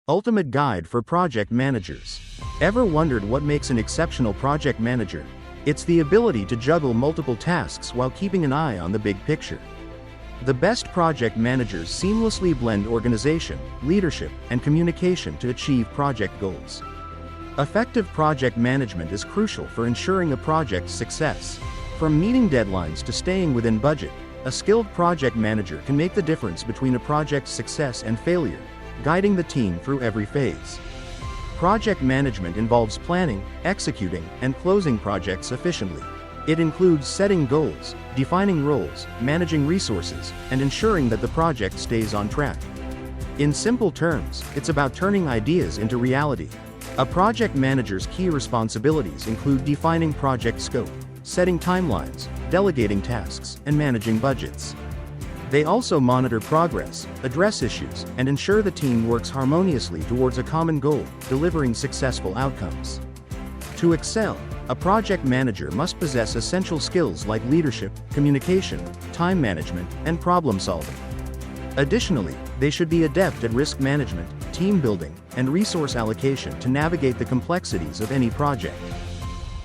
Ultimate guide for project managers. Ever wondered what makes an exceptional project manager? It's the ability to juggle multiple tasks while keeping an eye on the big picture. The best project managers seamlessly blend organization, leadership, and communication to achieve project goals. Effective project management is crucial for ensuring a project's success. From meeting deadlines to staying within budget, a skilled project manager can make the difference between a project's success and failure, guiding the team through every phase. Project management involves planning, executing, and closing projects efficiently. It includes setting goals, defining roles, managing resources, and ensuring that the project stays on track. In simple terms, it's about turning ideas into reality. A project manager's key responsibilities include defining project scope, setting timelines, delegating tasks, and managing budgets. They also monitor progress, address issues, and ensure the team works harmoniously towards a common goal, delivering successful outcomes. To excel, a project manager must possess essential skills like leadership, communication, time management, and problem solving. Additionally, they should be adept at risk management, team building, and resource allocation to navigate the complexities of any project.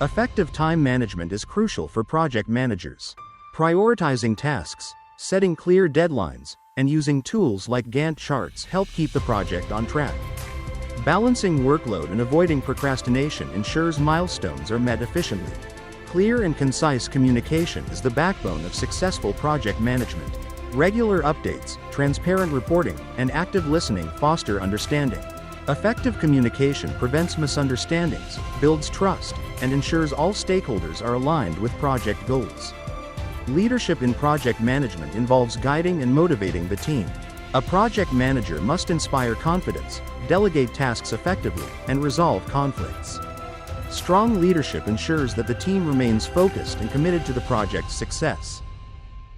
Effective time management is crucial for project managers. Prioritizing tasks, setting clear deadlines, and using tools like Gantt charts help keep the project on track. Balancing workload and avoiding procrastination ensures milestones are met efficiently. Clear and concise communication is the backbone of successful project management. Regular updates, transparent reporting, and active listening foster understanding. Effective communication prevents misunderstandings, builds trust, and ensures all stakeholders are aligned with project goals. Leadership in project management involves guiding and motivating the team. A project manager must inspire confidence, delegate tasks effectively, and resolve conflicts. Strong leadership ensures that the team remains focused and committed to the project's success.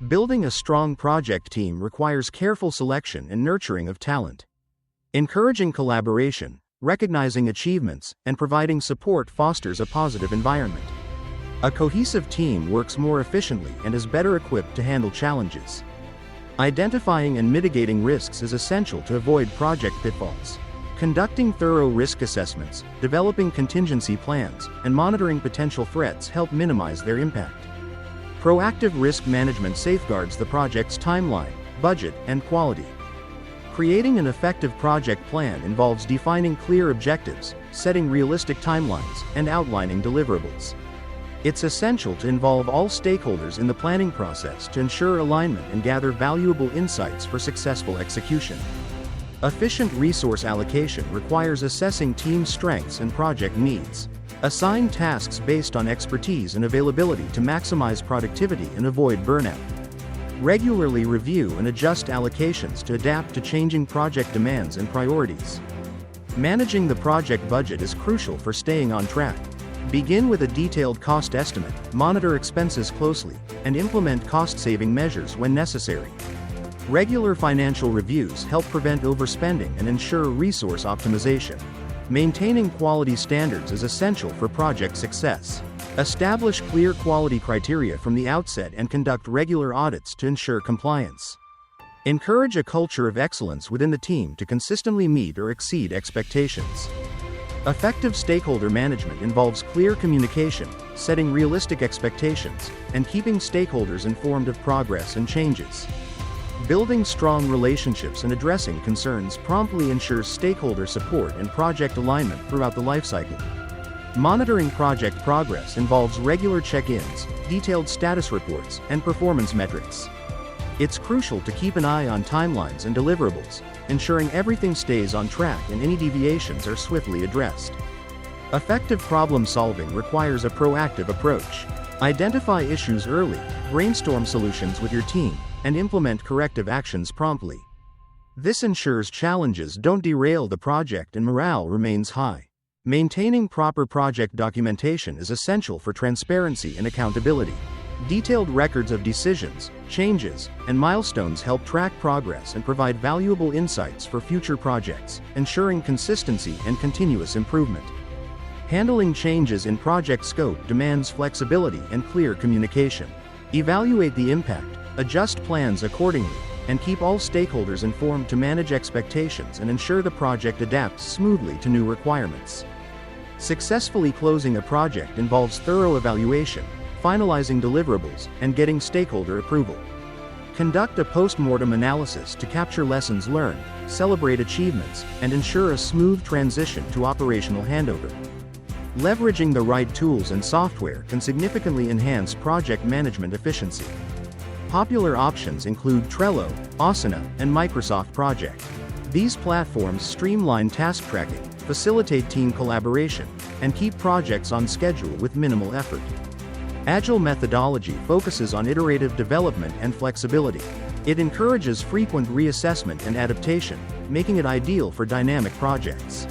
Building a strong project team requires careful selection and nurturing of talent. Encouraging collaboration, recognizing achievements, and providing support fosters a positive environment. A cohesive team works more efficiently and is better equipped to handle challenges. Identifying and mitigating risks is essential to avoid project pitfalls. Conducting thorough risk assessments, developing contingency plans, and monitoring potential threats help minimize their impact. Proactive risk management safeguards the project's timeline, budget, and quality. Creating an effective project plan involves defining clear objectives, setting realistic timelines, and outlining deliverables. It's essential to involve all stakeholders in the planning process to ensure alignment and gather valuable insights for successful execution. Efficient resource allocation requires assessing team strengths and project needs. Assign tasks based on expertise and availability to maximize productivity and avoid burnout. Regularly review and adjust allocations to adapt to changing project demands and priorities. Managing the project budget is crucial for staying on track. Begin with a detailed cost estimate, monitor expenses closely, and implement cost-saving measures when necessary. Regular financial reviews help prevent overspending and ensure resource optimization. Maintaining quality standards is essential for project success. Establish clear quality criteria from the outset and conduct regular audits to ensure compliance. Encourage a culture of excellence within the team to consistently meet or exceed expectations. Effective stakeholder management involves clear communication, setting realistic expectations, and keeping stakeholders informed of progress and changes. Building strong relationships and addressing concerns promptly ensures stakeholder support and project alignment throughout the lifecycle. Monitoring project progress involves regular check-ins, detailed status reports, and performance metrics. It's crucial to keep an eye on timelines and deliverables, ensuring everything stays on track and any deviations are swiftly addressed. Effective problem solving requires a proactive approach. Identify issues early, brainstorm solutions with your team, and implement corrective actions promptly. This ensures challenges don't derail the project and morale remains high. Maintaining proper project documentation is essential for transparency and accountability. Detailed records of decisions, changes, and milestones help track progress and provide valuable insights for future projects, ensuring consistency and continuous improvement. Handling changes in project scope demands flexibility and clear communication. Evaluate the impact, adjust plans accordingly, and keep all stakeholders informed to manage expectations and ensure the project adapts smoothly to new requirements. Successfully closing a project involves thorough evaluation, finalizing deliverables, and getting stakeholder approval. Conduct a post-mortem analysis to capture lessons learned, celebrate achievements, and ensure a smooth transition to operational handover. Leveraging the right tools and software can significantly enhance project management efficiency. Popular options include Trello, Asana, and Microsoft Project. These platforms streamline task tracking, facilitate team collaboration, and keep projects on schedule with minimal effort. Agile methodology focuses on iterative development and flexibility. It encourages frequent reassessment and adaptation, making it ideal for dynamic projects.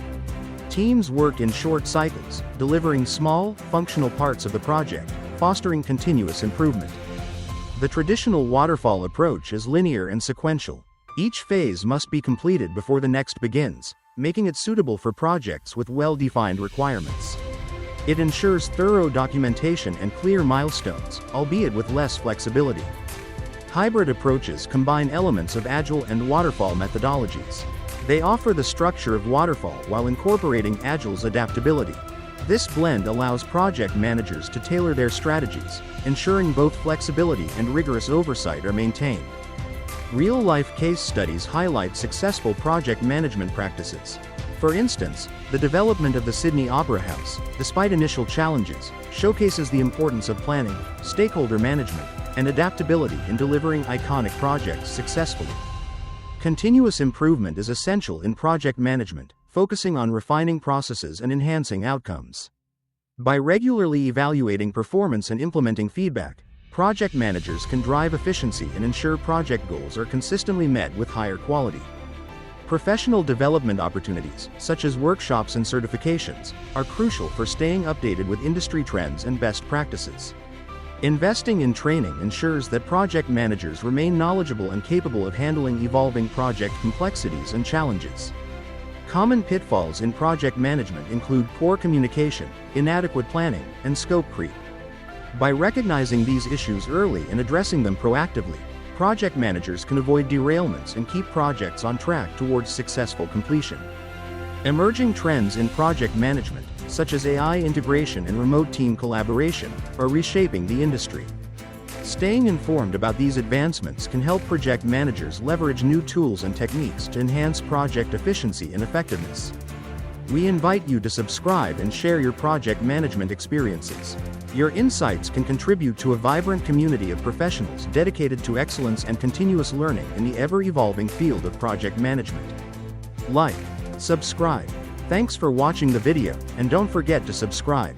Teams work in short cycles, delivering small, functional parts of the project, fostering continuous improvement. The traditional waterfall approach is linear and sequential. Each phase must be completed before the next begins, making it suitable for projects with well-defined requirements. It ensures thorough documentation and clear milestones, albeit with less flexibility. Hybrid approaches combine elements of Agile and waterfall methodologies. They offer the structure of waterfall while incorporating Agile's adaptability. This blend allows project managers to tailor their strategies, ensuring both flexibility and rigorous oversight are maintained. Real-life case studies highlight successful project management practices. For instance, the development of the Sydney Opera House, despite initial challenges, showcases the importance of planning, stakeholder management, and adaptability in delivering iconic projects successfully. Continuous improvement is essential in project management, focusing on refining processes and enhancing outcomes. By regularly evaluating performance and implementing feedback, project managers can drive efficiency and ensure project goals are consistently met with higher quality. Professional development opportunities, such as workshops and certifications, are crucial for staying updated with industry trends and best practices. Investing in training ensures that project managers remain knowledgeable and capable of handling evolving project complexities and challenges. Common pitfalls in project management include poor communication, inadequate planning, and scope creep. By recognizing these issues early and addressing them proactively, project managers can avoid derailments and keep projects on track towards successful completion. Emerging trends in project management, such as AI integration and remote team collaboration, are reshaping the industry. Staying informed about these advancements can help project managers leverage new tools and techniques to enhance project efficiency and effectiveness. We invite you to subscribe and share your project management experiences. Your insights can contribute to a vibrant community of professionals dedicated to excellence and continuous learning in the ever-evolving field of project management. Like, subscribe. Thanks for watching the video, and don't forget to subscribe.